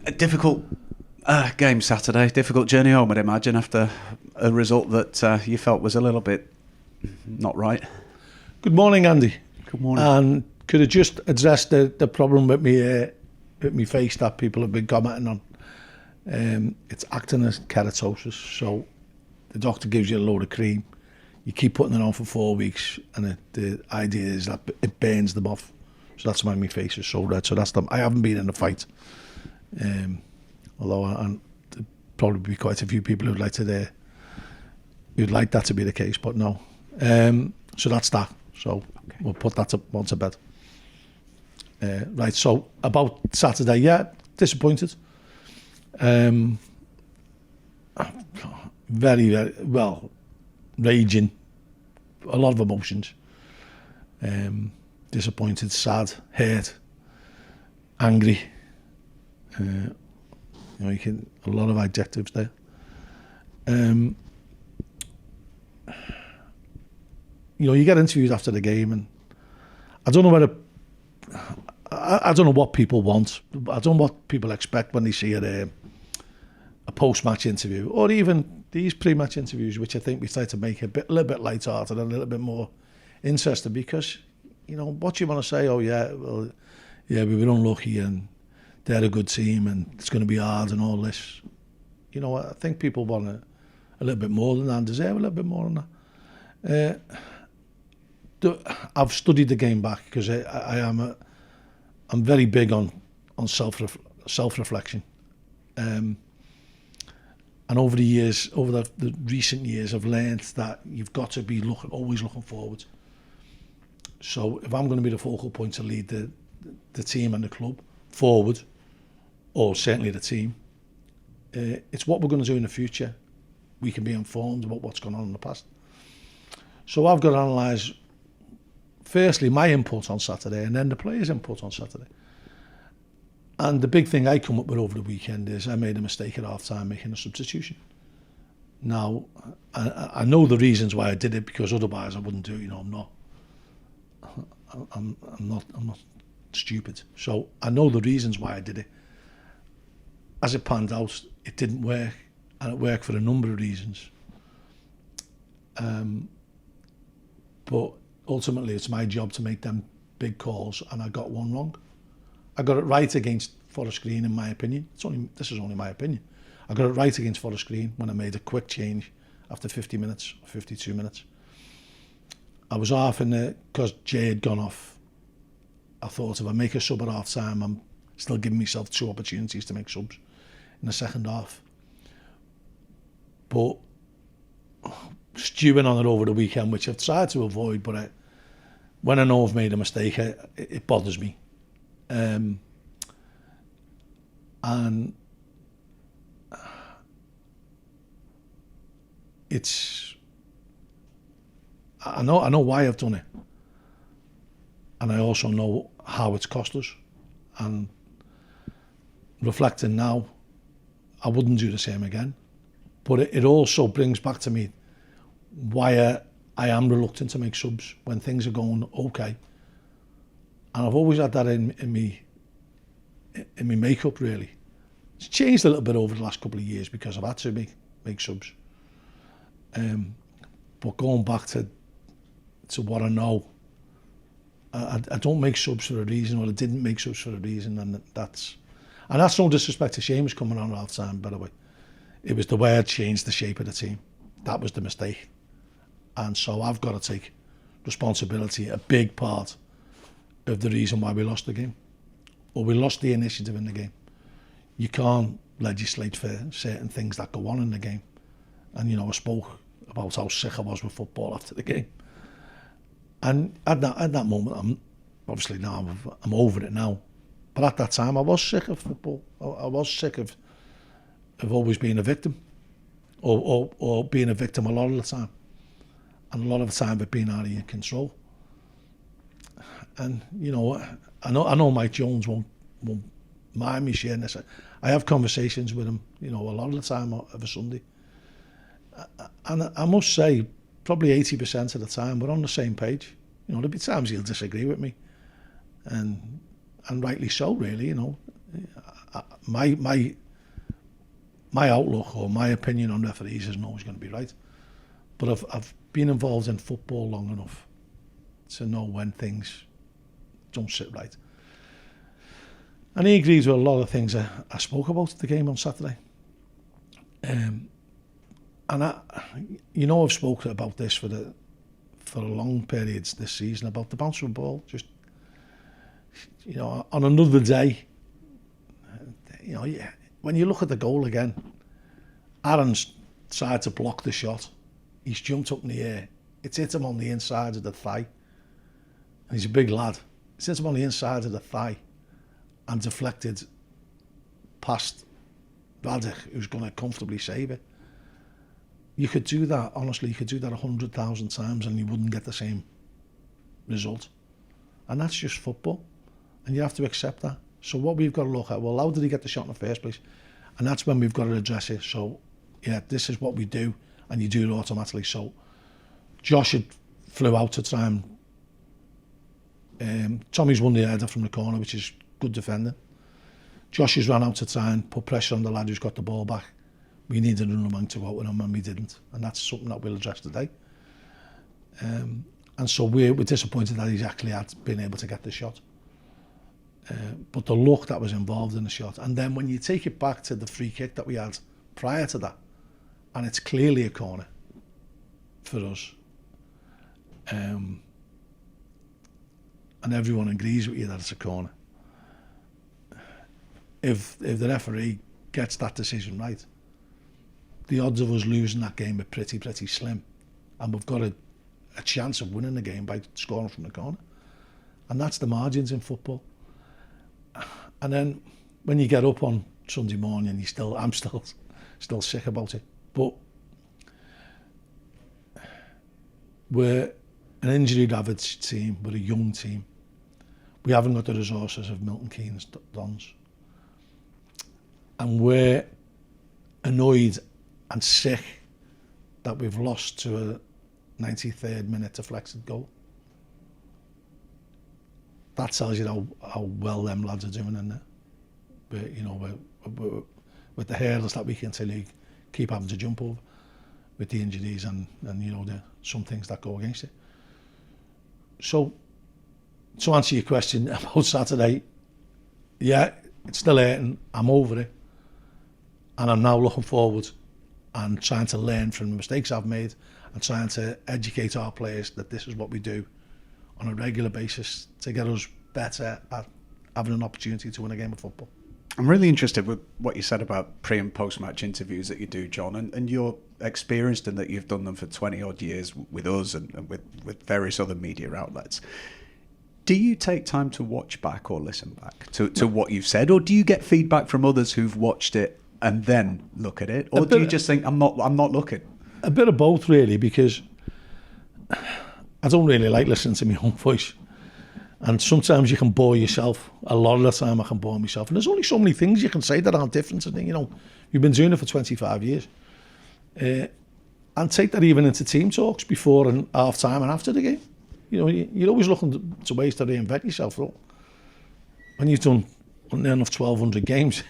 A difficult game Saturday, difficult journey home, I'd imagine, after a result that you felt was a little bit not right. Good morning, Andy. Good morning. And could I just address the problem with me face that people have been commenting on? It's actinic keratosis, so the doctor gives you a load of cream, you keep putting it on for 4 weeks, and the idea is that it burns them off. So that's why my face is so red. So that's them. I haven't been in a fight, although there'd probably be quite a few people who'd like that to be the case, but no. So that's that. So okay. We'll put that one to bed. Right. So about Saturday, yeah, disappointed. Very, very well, raging, a lot of emotions. Disappointed, sad, hurt, angry. A lot of adjectives there. You get interviewed after the game, and I don't know I don't know what people want. I don't know what people expect when they see a post-match interview, or even these pre-match interviews, which I think we try to make a little bit light-hearted and a little bit more interesting, because what you want to say, we were unlucky and they're a good team and it's going to be hard and all this. I think people want a little bit more than that and deserve a little bit more than that. I've studied the game back because I'm very big on self-reflection. And over the recent years, I've learned that you've got to be always looking forward. So if I'm going to be the focal point to lead the team and the club forward, or certainly the team, it's what we're going to do in the future. We can be informed about what's gone on in the past. So I've got to analyse, firstly, my input on Saturday, and then the players' input on Saturday. And the big thing I come up with over the weekend is I made a mistake at half-time making a substitution. Now, I know the reasons why I did it, because otherwise I wouldn't do it. I'm not stupid. So I know the reasons why I did it. As it panned out, it didn't work, and it worked for a number of reasons. But ultimately, it's my job to make them big calls, and I got one wrong. I got it right against Forest Green, in my opinion. This is only my opinion. I got it right against Forest Green when I made a quick change after 50 minutes, 52 minutes. I was half in there because Jay had gone off. I thought if I make a sub at half time, I'm still giving myself 2 opportunities to make subs in the second half. But stewing on it over the weekend, which I've tried to avoid, but when I know I've made a mistake, it bothers me. And it's, I know why I've done it, and I also know how it's cost us. And reflecting now, I wouldn't do the same again. But it also brings back to me why I am reluctant to make subs when things are going okay. And I've always had that in my makeup, really. It's changed a little bit over the last couple of years because I've had to make subs. But going back to what I know, I don't make subs for a reason, or I didn't make subs for a reason, and that's no disrespect to Seamus coming on at half time, by the way. It was the way I changed the shape of the team. That was the mistake. And so I've got to take responsibility, a big part of the reason why we lost the game, or we lost the initiative in the game. You can't legislate for certain things that go on in the game. And I spoke about how sick I was with football after the game. And at that moment, obviously now I'm over it now. But at that time, I was sick of football. I was sick of always being a victim, or being a victim a lot of the time, and a lot of the time it being out of your control. And I know Mike Jones won't mind me sharing this. I have conversations with him, a lot of the time of a Sunday, and I must say, probably 80% of the time we're on the same page. There'll be times he'll disagree with me, and rightly so, really. my outlook or my opinion on referees isn't always going to be right. But I've been involved in football long enough to know when things don't sit right. And he agrees with a lot of things I spoke about at the game on Saturday. And I've spoken about this for a long periods this season about the bounce of the ball. Just, on another day, when you look at the goal again, Aaron's tried to block the shot. He's jumped up in the air. It's hit him on the inside of the thigh. And he's a big lad. It's hit him on the inside of the thigh and deflected past Radek, who's going to comfortably save it. You could do that, honestly, you could do that 100,000 times and you wouldn't get the same result. And that's just football. And you have to accept that. So what we've got to look at, well, how did he get the shot in the first place? And that's when we've got to address it. So, yeah, this is what we do, and you do it automatically. So Josh had flew out to try and... Tommy's won the header from the corner, which is good defending. Josh has ran out to try and put pressure on the lad who's got the ball back. We needed another man to go out with him, and we didn't. And that's something that we'll address today. And so we're disappointed that he's actually been able to get the shot. But the luck that was involved in the shot. And then when you take it back to the free kick that we had prior to that, and it's clearly a corner for us. And everyone agrees with you that it's a corner. If the referee gets that decision right, the odds of us losing that game are pretty slim. And we've got a chance of winning the game by scoring from the corner. And that's the margins in football. And then when you get up on Sunday morning, I'm still sick about it. But we're an injury-ravaged team. We're a young team. We haven't got the resources of Milton Keynes Dons. And we're annoyed and sick that we've lost to a 93rd minute deflected goal. That tells you how well them lads are doing in there. We're with the hurdles that we continue keep having to jump over, with the injuries and some things that go against it. So, to answer your question about Saturday, yeah, it's still hurting. I'm over it, and I'm now looking forward and trying to learn from the mistakes I've made and trying to educate our players that this is what we do on a regular basis to get us better at having an opportunity to win a game of football. I'm really interested with what you said about pre- and post-match interviews that you do, John, and you're experienced in that you've done them for 20-odd years with us and with various other media outlets. Do you take time to watch back or listen back to what you've said, or do you get feedback from others who've watched it and then look at it, or do you just think, I'm not looking? A bit of both, really, because I don't really like listening to my own voice. And sometimes you can bore yourself. A lot of the time I can bore myself. And there's only so many things you can say that aren't different. And, you've been doing it for 25 years. And take that even into team talks before and half time and after the game. You're always looking to ways to reinvent yourself. When you've done enough 1,200 games,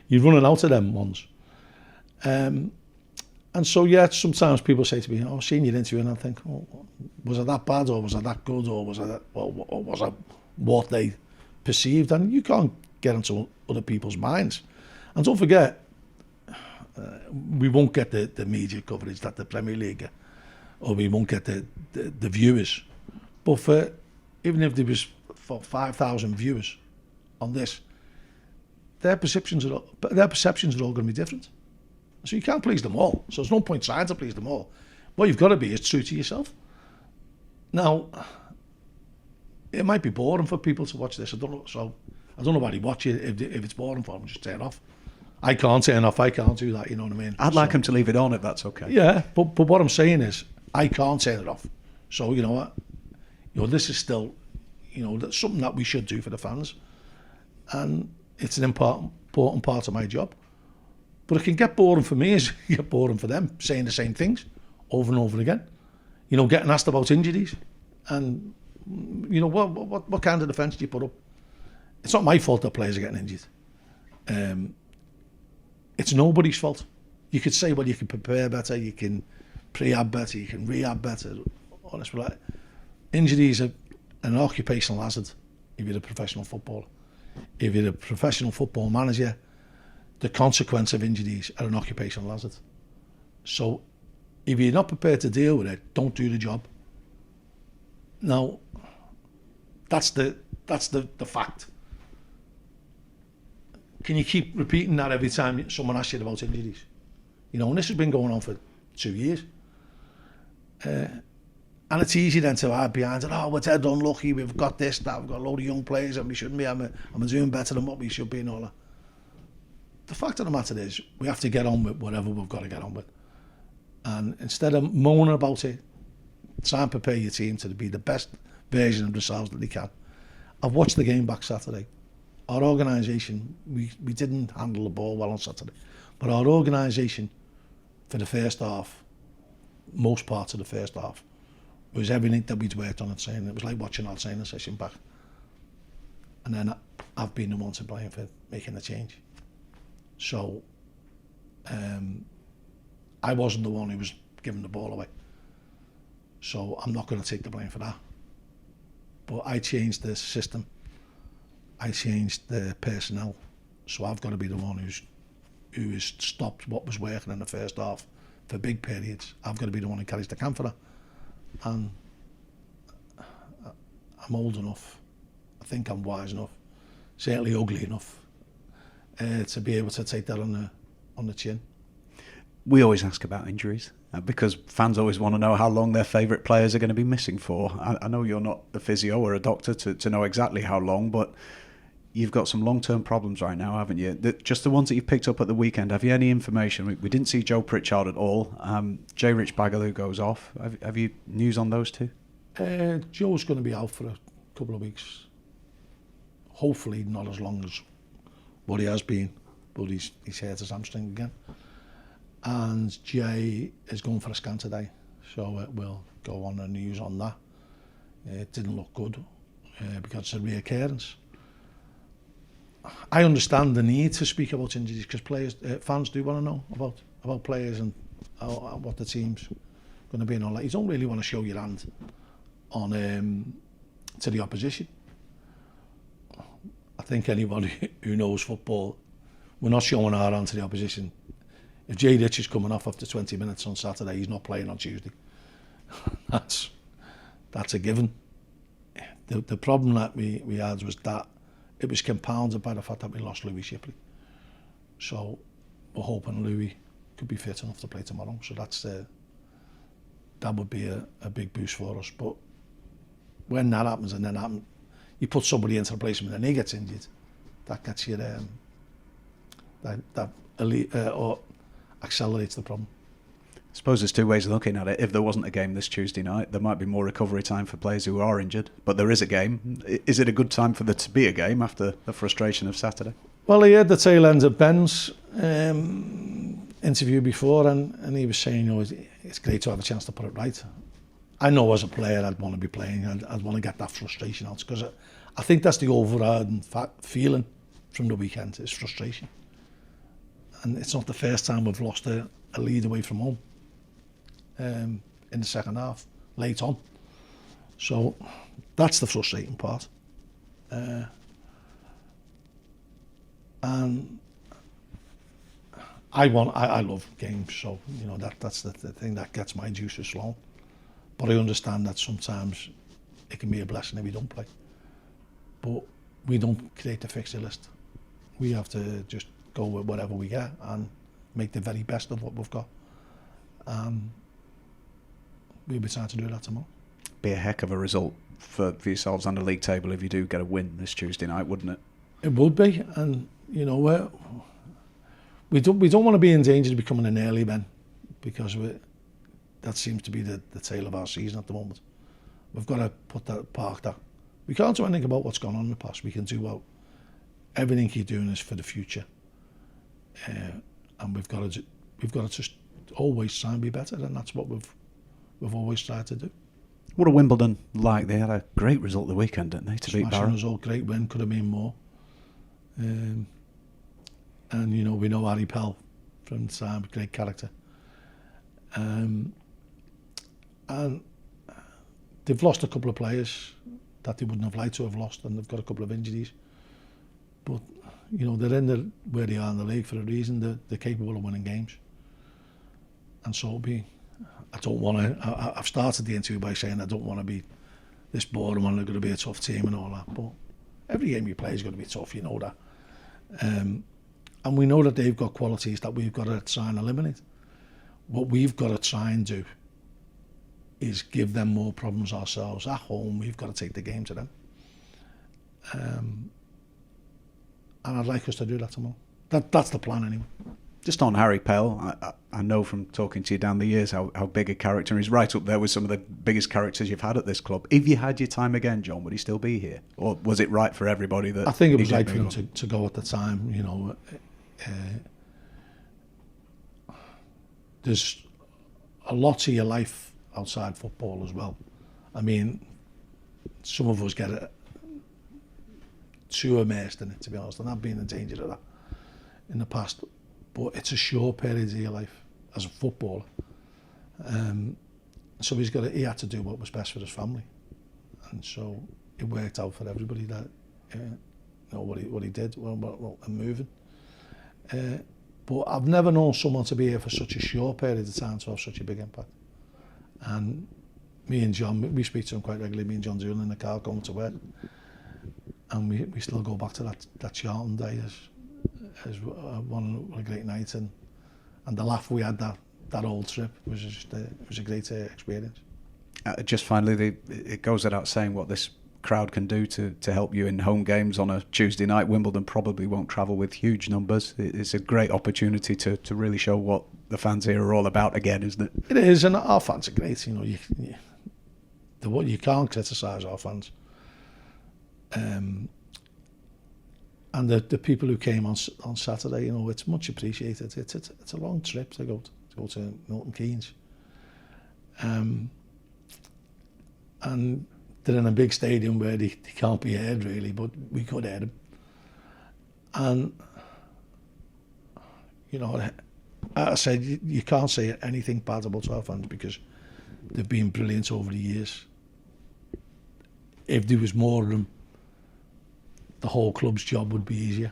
you're running out of them ones. And so, yeah, sometimes people say to me, I've seen your interview, and I think, was it that bad, or was it that good, or was it what they perceived? And you can't get into other people's minds. And don't forget, we won't get the media coverage that the Premier League get, or we won't get the viewers. But even if there was 5,000 viewers on this, their perceptions are all going to be different. So you can't please them all. So there's no point trying to please them all. What you've got to be is true to yourself. Now, it might be boring for people to watch this. I don't know why they watch it. If it's boring for them, just turn off. I can't turn off. I can't do that. You know what I mean? I'd like them to leave it on if that's okay. Yeah, but what I'm saying is, I can't turn it off. So you know what? This is still, that's something that we should do for the fans, and it's an important part of my job. But it can get boring for me as it can get boring for them, saying the same things over and over again. Getting asked about injuries. And, what kind of defence do you put up? It's not my fault that players are getting injured. It's nobody's fault. You could say, well, you can prepare better, you can prehab better, you can rehab better. Honestly, like, injuries are an occupational hazard if you're a professional footballer. If you're a professional football manager, the consequence of injuries are an occupational hazard. So if you're not prepared to deal with it, don't do the job. Now, that's the fact. Can you keep repeating that every time someone asks you about injuries? You know, and this has been going on for 2 years. And it's easy then to hide behind it. Oh, we're dead unlucky. We've got this, that. We've got a load of young players, and we shouldn't be. I'm doing better than what we should be, and all that. The fact of the matter is, we have to get on with whatever we've got to get on with. And instead of moaning about it, try and prepare your team to be the best version of themselves that they can. I've watched the game back Saturday. Our organisation, we didn't handle the ball well on Saturday, but our organisation for the first half, most parts of the first half, was everything that we'd worked on at training. It was like watching our training session back. And then I've been the one to blame for making the change. So I wasn't the one who was giving the ball away. So I'm not going to take the blame for that. But I changed the system. I changed the personnel. So I've got to be the one who has stopped what was working in the first half for big periods. I've got to be the one who carries the can for that. And I'm old enough, I think I'm wise enough, certainly ugly enough, to be able to take that on the chin. We always ask about injuries because fans always want to know how long their favourite players are going to be missing for. I know you're not a physio or a doctor to know exactly how long, but you've got some long-term problems right now, haven't you? Just the ones that you picked up at the weekend, have you any information? We didn't see Joe Pritchard at all. J. Rich Bagaloo goes off. Have you news on those two? Joe's going to be out for a couple of weeks. Hopefully not as long as what he has been, but he's hurt his hamstring again. And Jay is going for a scan today, so we'll go on the news on that. It didn't look good because it's a reoccurrence. I understand the need to speak about injuries because fans do want to know about players and what the team's going to be and all that. You don't really want to show your hand on to the opposition. I think anybody who knows football, we're not showing our hand to the opposition. If Jay Rich is coming off after 20 minutes on Saturday, he's not playing on Tuesday. That's a given. The problem that we had was that it was compounded by the fact that we lost Louis Shipley. So we're hoping Louis could be fit enough to play tomorrow. So that would be a big boost for us. But when that happens and then you put somebody into replacement and he gets injured, that gets you or accelerates the problem. I suppose there's two ways of looking at it. If there wasn't a game this Tuesday night, there might be more recovery time for players who are injured, but there is a game. Is it a good time for there to be a game after the frustration of Saturday? Well, he had the tail end of Ben's interview before, and he was saying, it's great to have a chance to put it right. I know as a player I'd want to be playing, I'd want to get that frustration out, because I think that's the overriding feeling from the weekend, is frustration. And it's not the first time we've lost a lead away from home in the second half, late on. So that's the frustrating part. And I love games, so that's the thing that gets my juices flowing. But I understand that sometimes it can be a blessing if we don't play. But we don't create the fixture list. We have to just go with whatever we get and make the very best of what we've got. We'll be trying to do that tomorrow. Be a heck of a result for yourselves on the league table if you do get a win this Tuesday night, wouldn't it? It would be, and we don't want to be in danger of becoming an early men, because that seems to be the tail of our season at the moment. We've got to park that. We can't do anything about what's gone on in the past. We can do everything you're doing is for the future, and we've got to just always try and be better, and that's what we've always tried to do. What are Wimbledon like? They had a great result the weekend, didn't they, to beat Barrow? Smashing result, great win, could have been more. And, you know, we know Harry Pell from the time, great character. And they've lost a couple of players that they wouldn't have liked to have lost, and they've got a couple of injuries. But, you know, they're in where they are in the league for a reason. They're capable of winning games. And so I don't want to, I've started the interview by saying I don't want to be this bored and they're going to be a tough team and all that. But every game you play is going to be tough, you know that. And we know that they've got qualities that we've got to try and eliminate. What we've got to try and do is give them more problems ourselves. At home, we've got to take the game to them. And I'd like us to do that tomorrow. That's the plan anyway. Just on Harry Pell, I know from talking to you down the years how big a character. He's right up there with some of the biggest characters you've had at this club. If you had your time again, John, would he still be here? Or was it right for everybody that... I think it was right for him to go at the time, you know. There's a lot to your life outside football as well. I mean, some of us get too immersed in it, to be honest, and I've been in danger of that in the past. But it's a short period of your life as a footballer. So he had to do what was best for his family. And so it worked out for everybody that, you know, what he did, well, and moving. But I've never known someone to be here for such a short period of time to have such a big impact. And me and John, we speak to him quite regularly, me and John doing in the car going to work. And we still go back to that Charlton day as one of a great night, and the laugh we had that whole trip was just it was a great experience. Just finally, it goes without saying what this crowd can do to help you in home games on a Tuesday night. Wimbledon probably won't travel with huge numbers. It's a great opportunity to really show what the fans here are all about again, isn't it? It is, and our fans are great. You know, you can't criticise our fans. And the people who came on Saturday, you know, it's much appreciated. It's a long trip to go to Milton Keynes. And they're in a big stadium where they can't be heard really, but we could hear them. And, you know, as I said, you can't say anything bad about our fans because they've been brilliant over the years. If there was more of them, the whole club's job would be easier.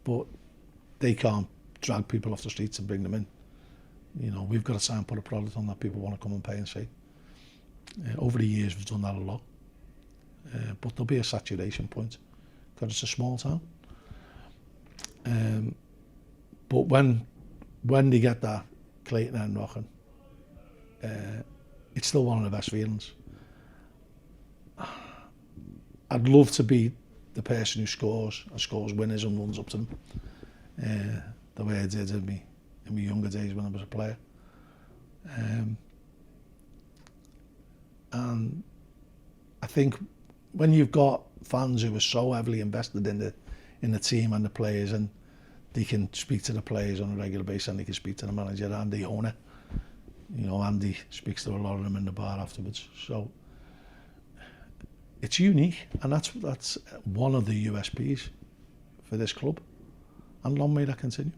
But they can't drag people off the streets and bring them in. You know, we've got to try and put a product on that people want to come and pay and see. Over the years, we've done that a lot. But there'll be a saturation point because it's a small town. But when they get that Clayton end rocking, it's still one of the best feelings. I'd love to be the person who scores winners and runs up to them, the way I did in my younger days when I was a player. And I think when you've got fans who are so heavily invested in the team and the players, and they can speak to the players on a regular basis, and they can speak to the manager and the owner. You know, Andy speaks to a lot of them in the bar afterwards. So it's unique, and that's one of the USPs for this club, and long may that continue.